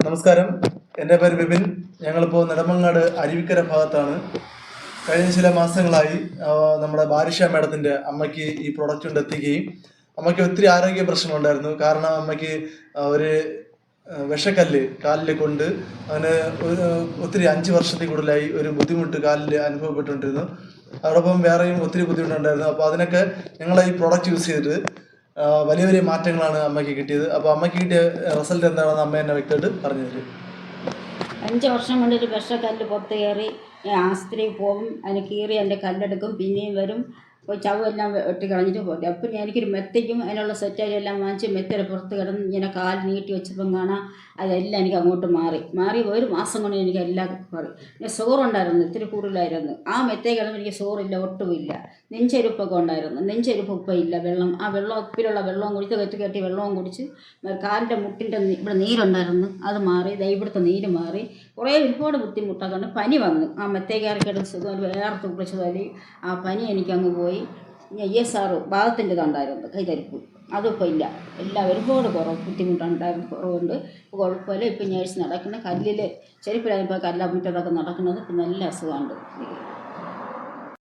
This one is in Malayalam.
നമസ്കാരം, എൻ്റെ പേര് ബിപിൻ. ഞങ്ങളിപ്പോൾ നെടുമങ്ങാട് അരുവിക്കര ഭാഗത്താണ്. കഴിഞ്ഞ ചില മാസങ്ങളായി നമ്മുടെ ബാരിഷ മാഡത്തിൻ്റെ അമ്മയ്ക്ക് ഈ പ്രോഡക്റ്റ് കൊണ്ട് എത്തിക്കുകയും അമ്മയ്ക്ക് ഒത്തിരി ആരോഗ്യ പ്രശ്നങ്ങളുണ്ടായിരുന്നു. കാരണം അമ്മയ്ക്ക് ഒരു വിഷക്കല്ല് കാലിൽ കൊണ്ട് അതിന് ഒത്തിരി 5 വർഷത്തിൽ കൂടുതലായി ഒരു ബുദ്ധിമുട്ട് കാലിൽ അനുഭവപ്പെട്ടുകൊണ്ടിരുന്നു. അതോടൊപ്പം വേറെയും ഒത്തിരി ബുദ്ധിമുട്ടുണ്ടായിരുന്നു. അപ്പോൾ അതിനൊക്കെ ഞങ്ങൾ ഈ പ്രോഡക്റ്റ് യൂസ് ചെയ്തിട്ട് വലിയ വലിയ മാറ്റങ്ങളാണ് അമ്മയ്ക്ക് കിട്ടിയത്. അപ്പോൾ അമ്മയ്ക്ക് കിട്ടിയ റിസൾട്ട് എന്താണെന്ന് അമ്മ എന്നെ വ്യക്തമായിട്ട് പറഞ്ഞു തരും. 5 വർഷം കൊണ്ടൊരു വിഷക്കല്ല് പുറത്ത് കയറി ആശുപത്രിയിൽ പോകും, അതിന് കീറി അതിൻ്റെ കല്ലെടുക്കും, പിന്നെയും വരും, പോയി ചവെല്ലാം വെട്ടി കളഞ്ഞിട്ട് പോകും. അപ്പം എനിക്കൊരു മെത്തയ്ക്കും അതിനുള്ള സെറ്റായെല്ലാം വാങ്ങിച്ച് മെത്തയുടെ പുറത്ത് കിടന്ന് ഇങ്ങനെ കാൽ നീട്ടി വെച്ചപ്പം കാണാം അതെല്ലാം എനിക്ക് അങ്ങോട്ട് മാറി 1 മാസം കൊണ്ട് എനിക്ക് എല്ലാം മാറി. പിന്നെ സോറുണ്ടായിരുന്നു, ഇത്തിരി കൂടുതലായിരുന്നു. ആ മെത്തയിൽ കിടന്ന് എനിക്ക് സോറില്ല, ഒട്ടുമില്ല. നെഞ്ചെരുപ്പൊക്കെ ഉണ്ടായിരുന്നു, നെഞ്ചെരുപ്പ് ഇപ്പം ഇല്ല. വെള്ളം ഉപ്പിലുള്ള വെള്ളവും കുടിച്ച് കെട്ടി വെള്ളവും കുടിച്ച് കാലിൻ്റെ മുട്ടിൻ്റെ ഇവിടെ നീരുണ്ടായിരുന്നു, അത് മാറി. ഇവിടുത്തെ നീര് മാറി. ഒരുപാട് ബുദ്ധിമുട്ടൊക്കെ ഉണ്ട്. പനി വന്നു, ആ മെത്തയിൽ കയറി കിടന്ന് സുഖം വേർത്ത് കുളിച്ചതല്ലേ, ആ പനി എനിക്കങ്ങ് പോയി. ESR ഭാഗത്തിൻ്റെതുണ്ടായിരുന്നു, കൈതരിപ്പ്, അതിപ്പോൾ ഇല്ല. എല്ലാം ഒരുപാട് ബുദ്ധിമുട്ടുണ്ടായിരുന്നു, കുറവുണ്ട്. ഇപ്പോൾ കുഴപ്പമില്ല. ഇപ്പം നേഴ്സ് നടക്കുന്ന കല്ലിൽ ചെരുപ്പിലായപ്പോൾ കല്ല മുറ്റത്തൊക്കെ നടക്കുന്നത്. ഇപ്പം നല്ല അസുഖമുണ്ട്.